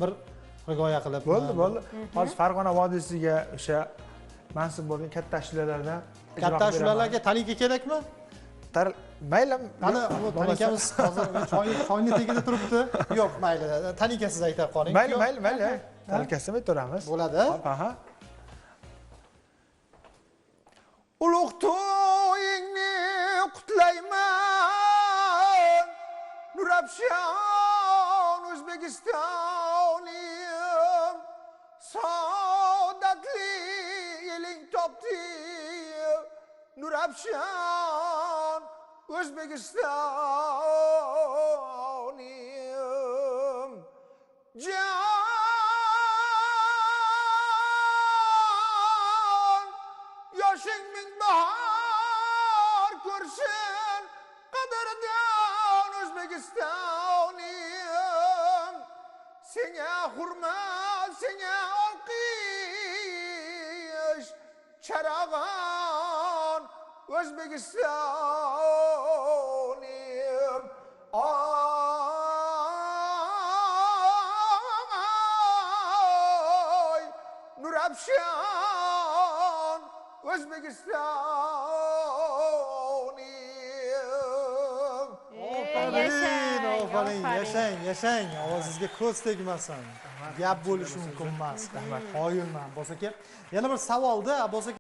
bir rigoya qilib. Bo'ldi. Hozir Farg'ona vodiysiga o'sha mansub bo'lgan katta ashulalardan Katta ashulalarga tanika kerakmi? Mayli, Qani, bu tanikamiz hozir choyni tagida turibdi. Yo'q, mayli. Tanikasiz aytib qoling. Mayli. Tanikasini aytamiz. Bo'ladi. Aha. Ulug' to'yingni qutlayman. Nurafshon O'zbekistonim. Saodatli eling topdi. Nurafshon O'zbekistonim. Yoshing ming bahor ko'rsin qadrdon O'zbekistonim. Senga hurmat, senga olqish, charog'on O'zbekistonim. Oy, Nurafshon O'zbekistonim. Ofarin, yashang. Ovozingizga ko'z tegmasin. Gap bo'lishi mumkin emas. Qoyilman. Bo'lsa kerak. Yana bir savolda, bo'lsa